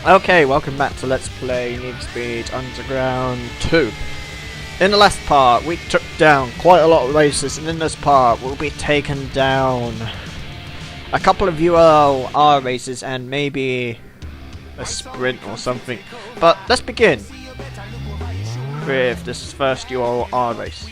Okay, welcome back to Let's Play Need for Speed Underground 2. In the last part, we took down quite a lot of races, and in this part, we'll be taking down a couple of ULR races and maybe a sprint or something. But let's begin with this first ULR race.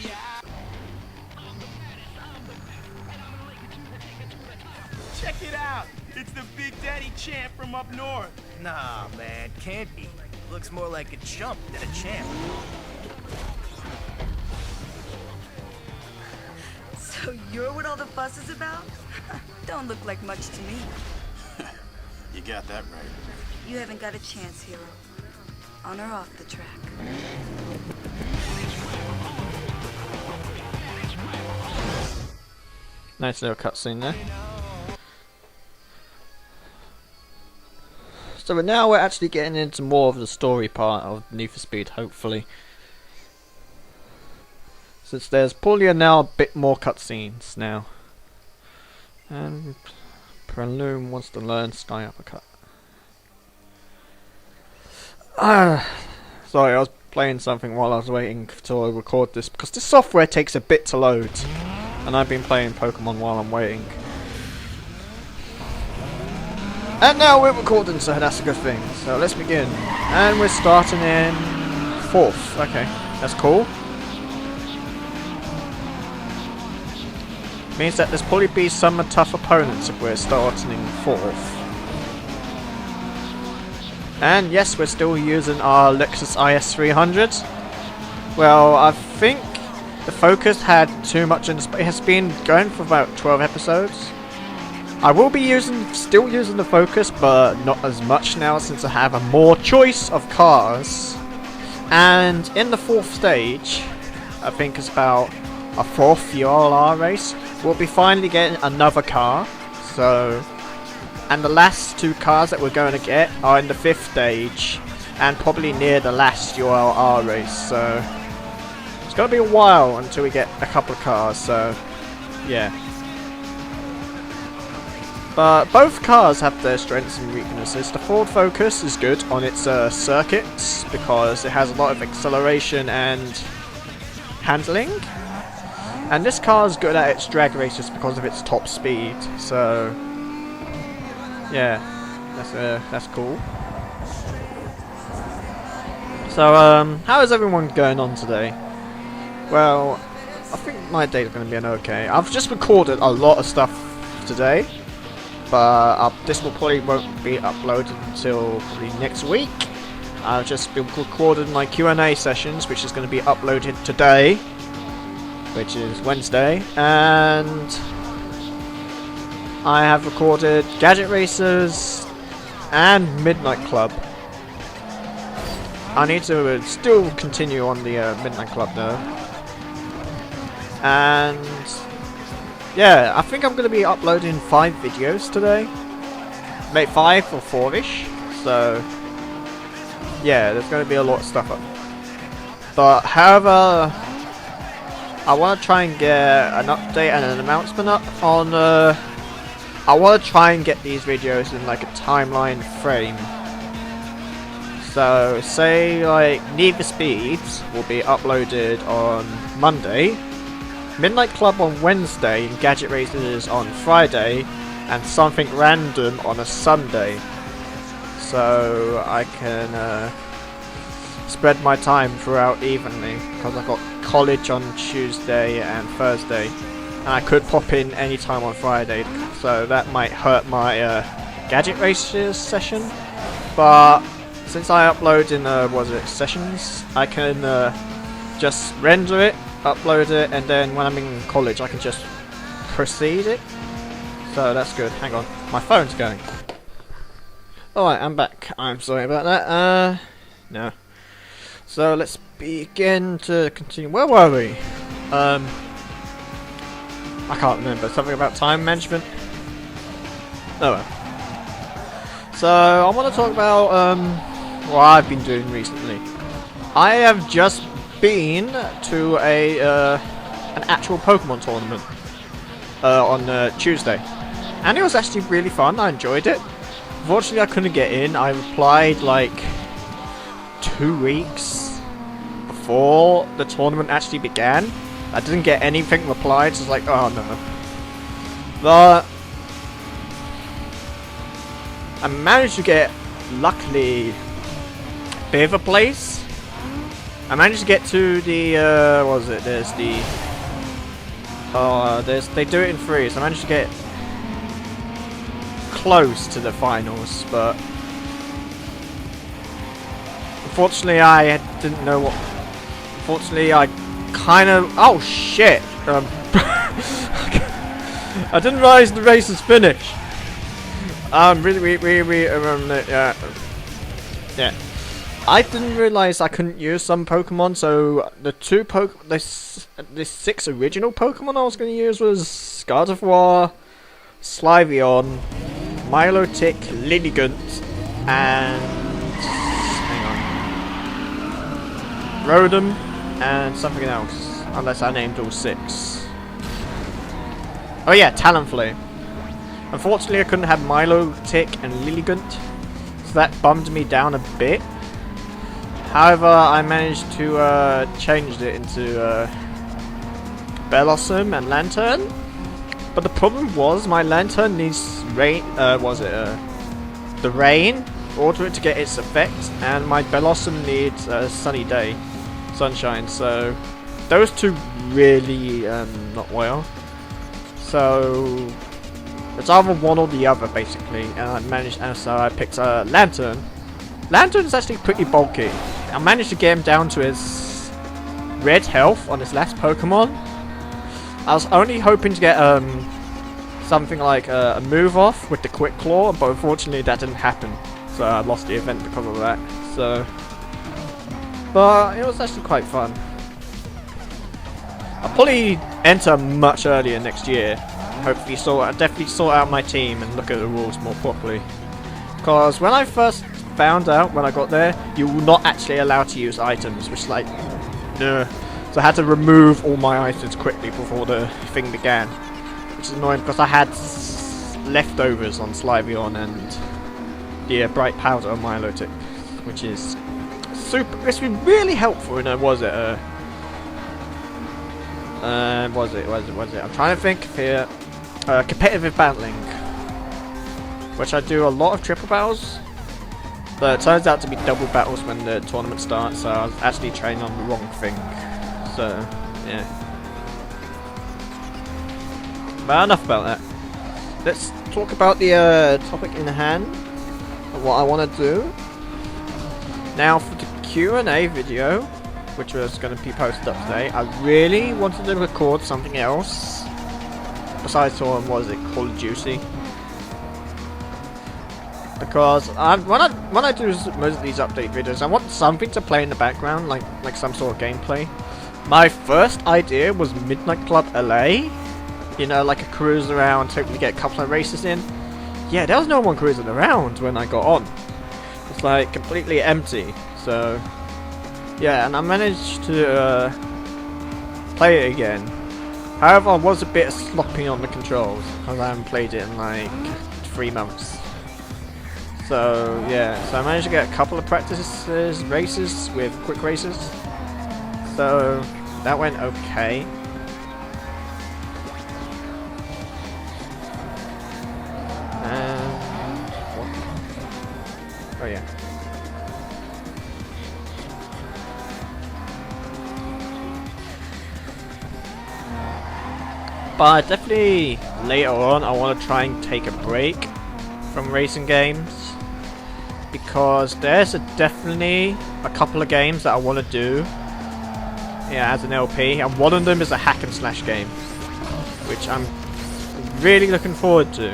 Check it out! It's the Big Daddy champ from up north. Nah, man, can't be. Looks more like a chump than a champ. So you're what all the fuss is about? Don't look like much to me. You got that right. You haven't got a chance, hero. On or off the track. Nice little cutscene there. So now we're actually getting into more of the story part of Need for Speed, hopefully. Since there's probably now a bit more cutscenes now. And Prelume wants to learn Sky Uppercut. Sorry, I was playing something while I was waiting to record this, because this software takes a bit to load. And I've been playing Pokemon while I'm waiting. And now we're recording, so that's a good thing. So let's begin. And we're starting in 4th. Okay, that's cool. Means that there's probably be some tough opponents if we're starting in 4th. And yes, we're still using our Lexus IS300. Well, I think the Focus had too much in the it has been going for about 12 episodes. I will be still using the Focus, but not as much now since I have a more choice of cars. And in the 4th stage, I think it's about a 4th ULR race, we'll be finally getting another car. So, and the last 2 cars that we're going to get are in the 5th stage, and probably near the last ULR race. So, it's going to be a while until we get a couple of cars. So, yeah. But both cars have their strengths and weaknesses. The Ford Focus is good on its circuits because it has a lot of acceleration and handling. And this car is good at its drag races because of its top speed. So, yeah, that's cool. So, how is everyone going on today? Well, I think my day's going to be an okay. I've just recorded a lot of stuff today. But this will probably won't be uploaded until probably next week. I've just been recording my Q&A sessions, which is going to be uploaded today, which is Wednesday, and I have recorded Gadget Racers and Midnight Club. I need to still continue on the Midnight Club though, and yeah, I think I'm going to be uploading 5 videos today. Maybe 5 or 4-ish. So, yeah, there's going to be a lot of stuff up. But, however, I want to try and get an update and an announcement up on... I want to try and get these videos in like a timeline frame. So, say like Need for Speed will be uploaded on Monday. Midnight Club on Wednesday, and Gadget Racers on Friday, and something random on a Sunday. So I can spread my time throughout evenly, because I've got college on Tuesday and Thursday, and I could pop in any time on Friday, so that might hurt my Gadget Racers session. But since I upload in sessions, I can just render it, upload it, and then when I'm in college I can just proceed it. So that's good. Hang on, my phone's going. Alright, I'm back. I'm sorry about that. No. So let's begin to continue. Where were we? I can't remember. Something about time management? Oh well. So I want to talk about what I've been doing recently. I have just been to an actual Pokemon tournament on Tuesday, and it was actually really fun. I enjoyed it. Unfortunately, I couldn't get in. I applied like 2 weeks before the tournament actually began. I didn't get anything replied, so I was like, oh no. But I managed to get, luckily, a bit of a place. I managed to get to the, what was it? There's the, they do it in 3, so I managed to get close to the finals, but unfortunately I didn't know what. Unfortunately, I kind of. Oh shit! I didn't realize the race is finished. Yeah. I didn't realize I couldn't use some Pokemon, so the the 6 original Pokemon I was going to use was Gardevoir, Sliveon, Milotic, Lilligant, and hang on, Rotom, and something else, unless I named all 6. Oh yeah, Talonflame. Unfortunately, I couldn't have Milotic and Lilligant, so that bummed me down a bit. However, I managed to change it into Bellossom and Lantern. But the problem was my Lantern needs rain. The rain in order for it to get its effect, and my Bellossom needs a sunny day, sunshine. So those two really not well. So it's either one or the other basically, and I managed. And so I picked a Lantern. Lantern is actually pretty bulky. I managed to get him down to his red health on his last Pokemon. I was only hoping to get something like a move off with the Quick Claw, but unfortunately that didn't happen. So I lost the event because of that. So, but it was actually quite fun. I'll probably enter much earlier next year. Hopefully, definitely sort out my team and look at the rules more properly. Because when I first found out when I got there, you were not actually allowed to use items, which is like, no. So I had to remove all my items quickly before the thing began, which is annoying because I had leftovers on Sliveon and the Bright Powder on Milotic, which is super. It's been really helpful. And was it? Was it? I'm trying to think here. Competitive battling, which I do a lot of triple battles. But it turns out to be double battles when the tournament starts, so I was actually training on the wrong thing. So, yeah. But enough about that. Let's talk about the topic in hand, and what I want to do. Now, for the Q&A video, which was going to be posted up today, I really wanted to record something else. Besides what was it, Call of Duty. Because when I do most of these update videos, I want something to play in the background, like some sort of gameplay. My first idea was Midnight Club LA, you know, like a cruise around, hoping to get a couple of races in. Yeah, there was no one cruising around when I got on. It's like completely empty. So yeah, and I managed to play it again. However, I was a bit sloppy on the controls because I haven't played it in like 3 months. So yeah, so I managed to get a couple of practices races with quick races. So that went okay. And what? Oh yeah. But definitely later on I want to try and take a break from racing games, because there's definitely a couple of games that I want to do, yeah, as an LP, and one of them is a hack and slash game, which I'm really looking forward to,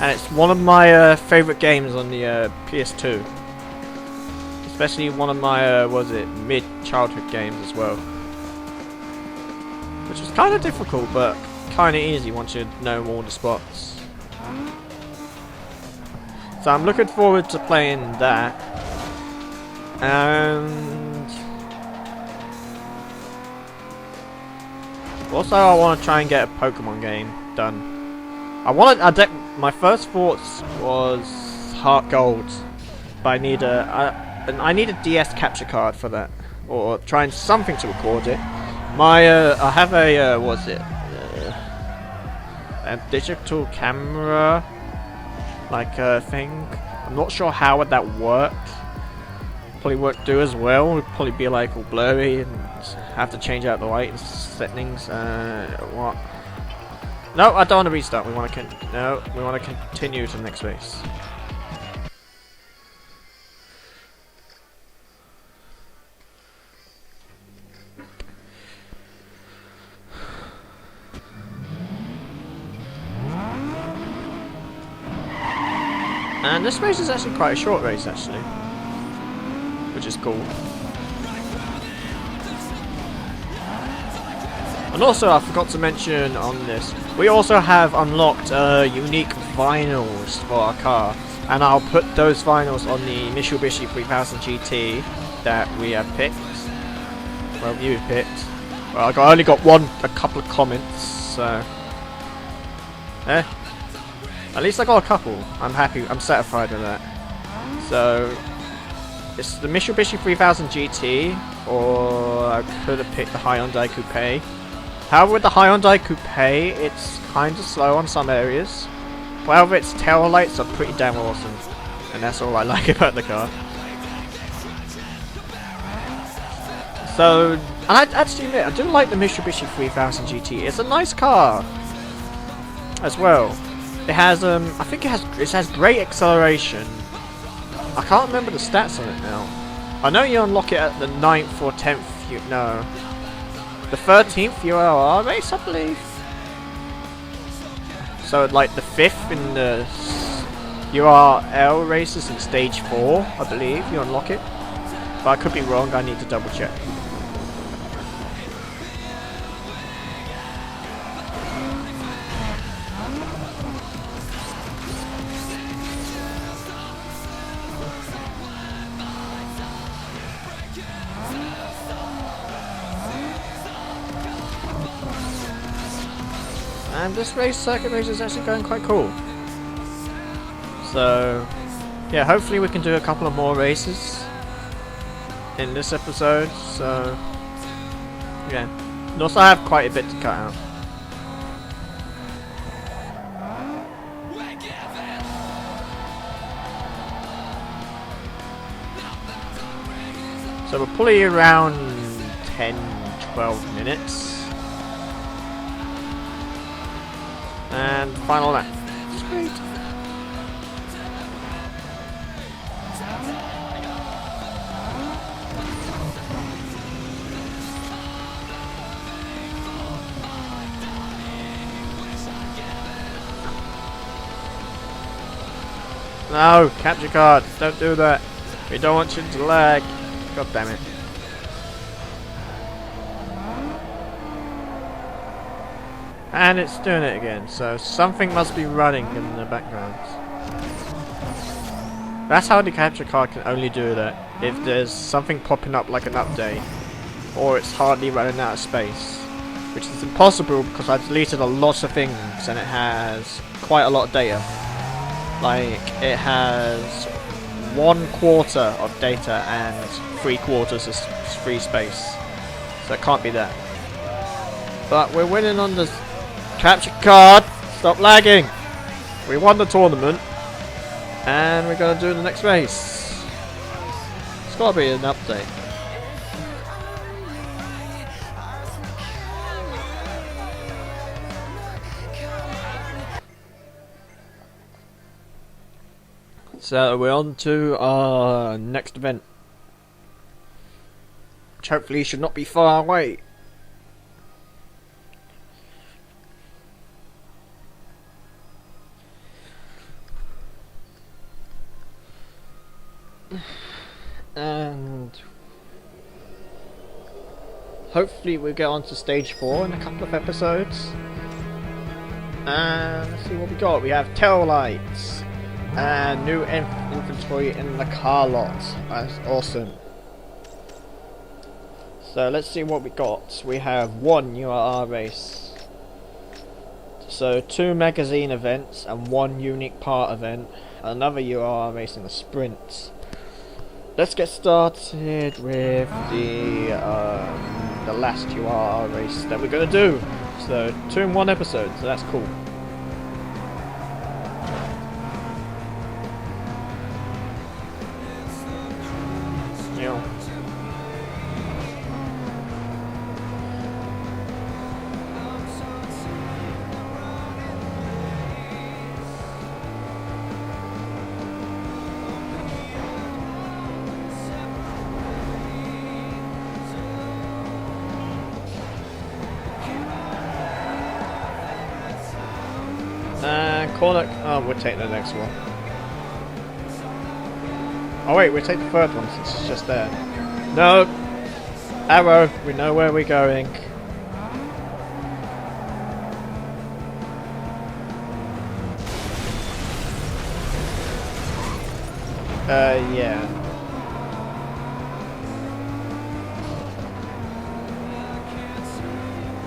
and it's one of my favourite games on the PS2, especially one of my mid-childhood games as well, which is kind of difficult but kind of easy once you know all the spots. So I'm looking forward to playing that, and also I want to try and get a Pokemon game done. My first thoughts was heart gold, but I need a DS capture card for that, or trying something to record it. I have a what's it? A digital camera, like thing. I'm not sure how would that work. Probably won't do as well. It'd probably be like all blurry and have to change out the light settings. What? No, I don't want to restart. We want to continue to the next race. And this race is actually quite a short race, actually, which is cool. And also, I forgot to mention on this, we also have unlocked unique vinyls for our car, and I'll put those vinyls on the Mitsubishi 3000 GT that we have picked. Well, you picked. Well, I only got a couple of comments, so at least I got a couple. I'm happy. I'm satisfied with that. So it's the Mitsubishi 3000 GT, or I could have picked the Hyundai Coupe. However, with the Hyundai Coupe, it's kind of slow on some areas. However, its tail lights are pretty damn awesome, and that's all I like about the car. So, and I actually admit, I do like the Mitsubishi 3000 GT. It's a nice car as well. It has, I think it has great acceleration. I can't remember the stats on it now. I know you unlock it at the 9th or 10th, the 13th ULR race, I believe. So, like the 5th in the URL races in stage 4, I believe, you unlock it. But I could be wrong, I need to double check. And this circuit race is actually going quite cool. So, yeah, hopefully we can do a couple of more races in this episode. So, yeah. And also I have quite a bit to cut out. So we're probably around 10-12 minutes. And final lap. It's great. No, capture card. Don't do that. We don't want you to lag. God damn it. And it's doing it again, so something must be running in the background. That's how the capture card can only do that, if there's something popping up like an update, or it's hardly running out of space. Which is impossible because I deleted a lot of things and it has quite a lot of data. Like, it has 1/4 of data and 3/4 is free space. So it can't be that. But we're winning on the capture card. Stop lagging. We won the tournament. And we're going to do the next race. It's got to be an update. So we're on to our next event, which hopefully should not be far away. And hopefully we'll get on to stage 4 in a couple of episodes. And let's see what we got. We have tail lights. And new inventory in the car lot. That's awesome. So let's see what we got. We have 1 URR race. So 2 magazine events and 1 unique part event. another UR race in the sprint. Let's get started with the last UR race that we're gonna do. So 2 in 1 episode, so that's cool. Yeah. Corner. Oh, we'll take the next one. Oh wait, we'll take the third one since it's just there. No! Arrow, we know where we're going. Yeah.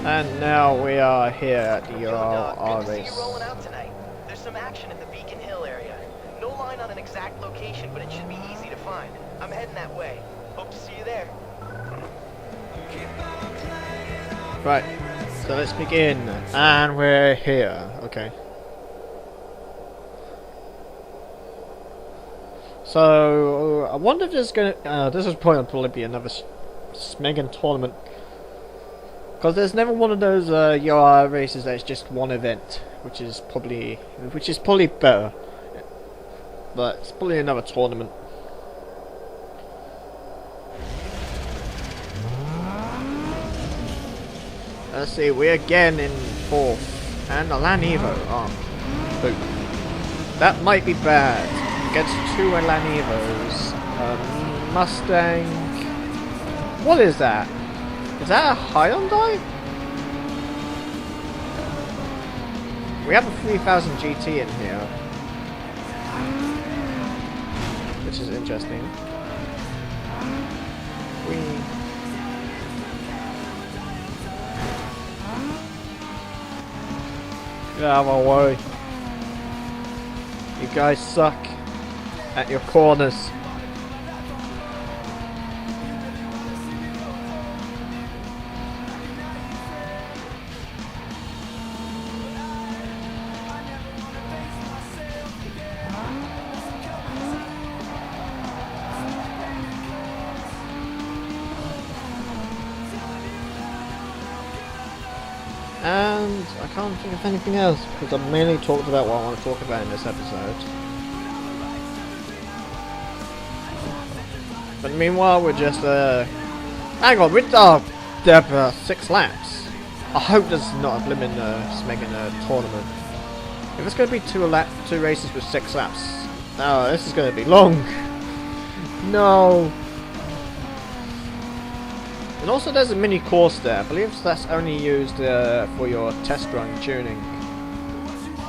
And now we are here at the UR race. Rolling out tonight. There's some action in the Beacon Hill area. No line on an exact location, but it should be easy to find. I'm heading that way. Hope to see you there. Right, so let's begin. And we're here. Okay. So I wonder if there's gonna. This is probably be another Smeggin tournament. Because there's never one of those UR races that's just one event, which is probably better. But it's probably another tournament. Let's see, we're again in 4th, and the Land Evo. Oh, boom. That might be bad. Gets 2 Land Evos. Mustang. What is that? Is that a Hyundai? We have a 3000 GT in here, which is interesting. Get out of our way. You guys suck at your corners. And I can't think of anything else because I've mainly talked about what I want to talk about in this episode. But meanwhile, we're just hang on, we're 6 laps. I hope this is not a blimmin' Smeggin tournament. If it's going to be 2 races with 6 laps, no, this is going to be long. No. And also there's a mini course there. I believe that's only used for your test run tuning.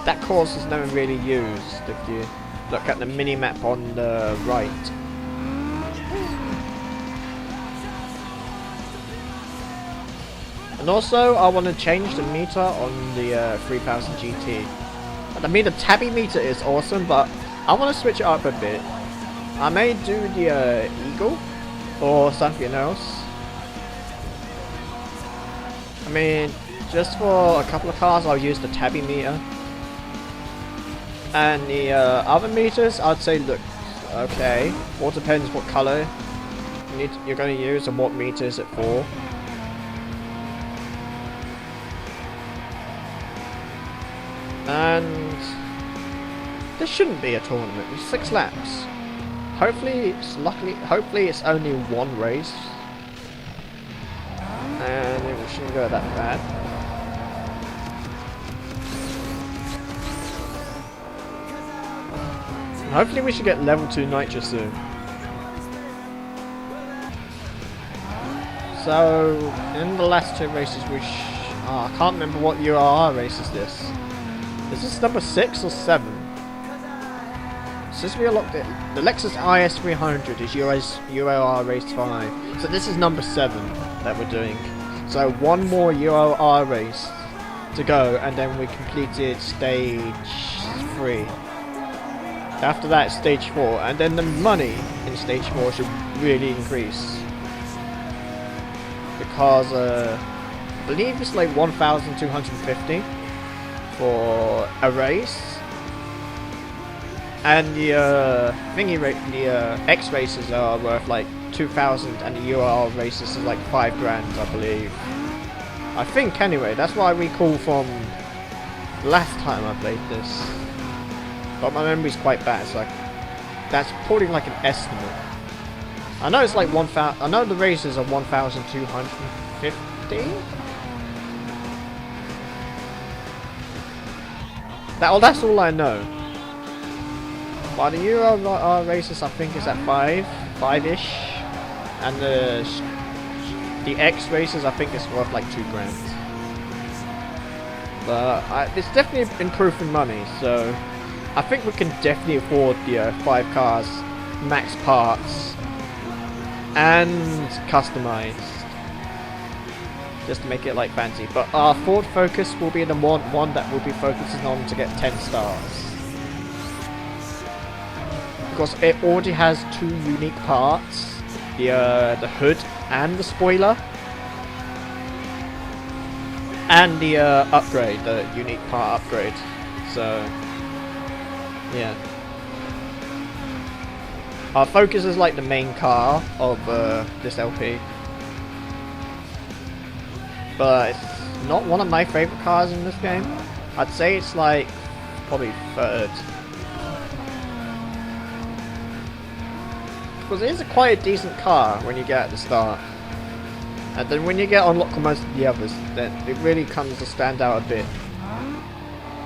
That course is never really used if you look at the mini map on the right. And also I want to change the meter on the 3000 GT. I mean the tabby meter is awesome, but I want to switch it up a bit. I may do the Eagle or something else. I mean, just for a couple of cars I'll use the tabby meter. And the other meters I'd say look okay. All depends what colour you're going to use and what meter is it for. And this shouldn't be a tournament, it's 6 laps. Hopefully it's only 1 race. And it shouldn't go that bad. Hopefully we should get level 2 Nitro soon. So, in the last 2 races I can't remember what URR race is this. Is this number 6 or 7? Since we unlocked it, the Lexus IS 300 is URR race 5. So this is number 7 that we're doing. So 1 more URR race to go and then we completed stage 3. After that, it's stage 4, and then the money in stage 4 should really increase. Because, I believe it's like 1,250 for a race. And the X races are worth like 2,000, and the UR races is like 5 grand, I believe. I think anyway, that's what I recall from last time I played this. But my memory's quite bad, so that's probably like an estimate. I know it's like 1,000. I know the races are 1,250. That's all I know. But the Euro races, I think, is at 5-ish, and the X races, I think, is worth like 2 grand. But it's definitely improved in money, so I think we can definitely afford the 5 cars, max parts, and customized, just to make it like fancy. But our Ford Focus will be the one that we'll be focusing on to get 10 stars. Because it already has 2 unique parts, the hood and the spoiler, and the upgrade, the unique part upgrade. So yeah, our Focus is like the main car of this LP, but it's not one of my favorite cars in this game. I'd say it's like probably 3rd. Because it is quite a decent car when you get at the start, and then when you get unlocked on most of the others, then it really comes to stand out a bit.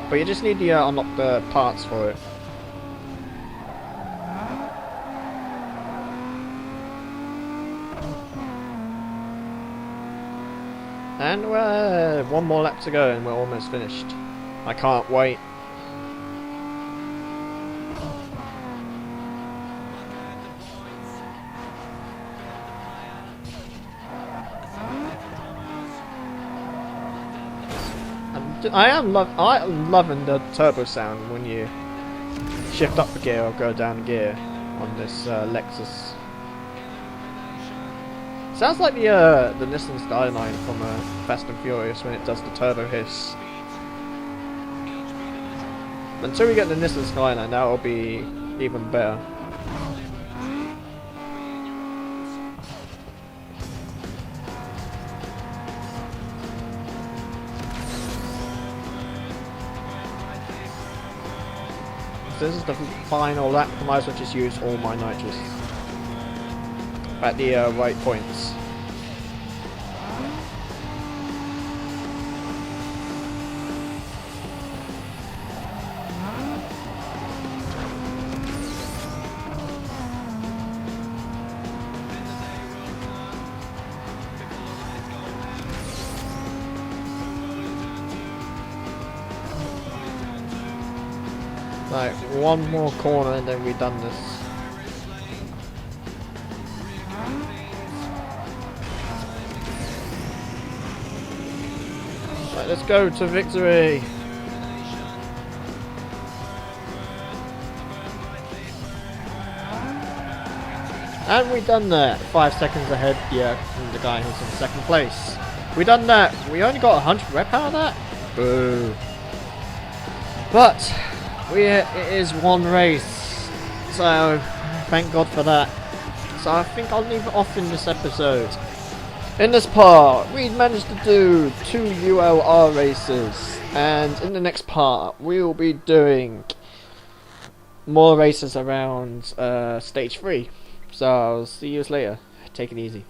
But you just need to unlock the parts for it. And one more lap to go and we're almost finished. I can't wait. I'm loving the turbo sound when you shift up the gear or go down the gear on this Lexus. Sounds like the Nissan Skyline from Fast and Furious when it does the turbo hiss. Until we get the Nissan Skyline, that will be even better. This is the final lap. I might as well just use all my nitrous at the right points. Right, one more corner and then we've done this. Right, let's go to victory! And we done that! 5 seconds ahead, yeah, from the guy who's in 2nd place. We done that! We only got 100 rep out of that? Boo! But it is one race, so thank God for that. So I think I'll leave it off in this episode. In this part, we managed to do 2 ULR races, and in the next part, we will be doing more races around stage 3. So I'll see you later. Take it easy.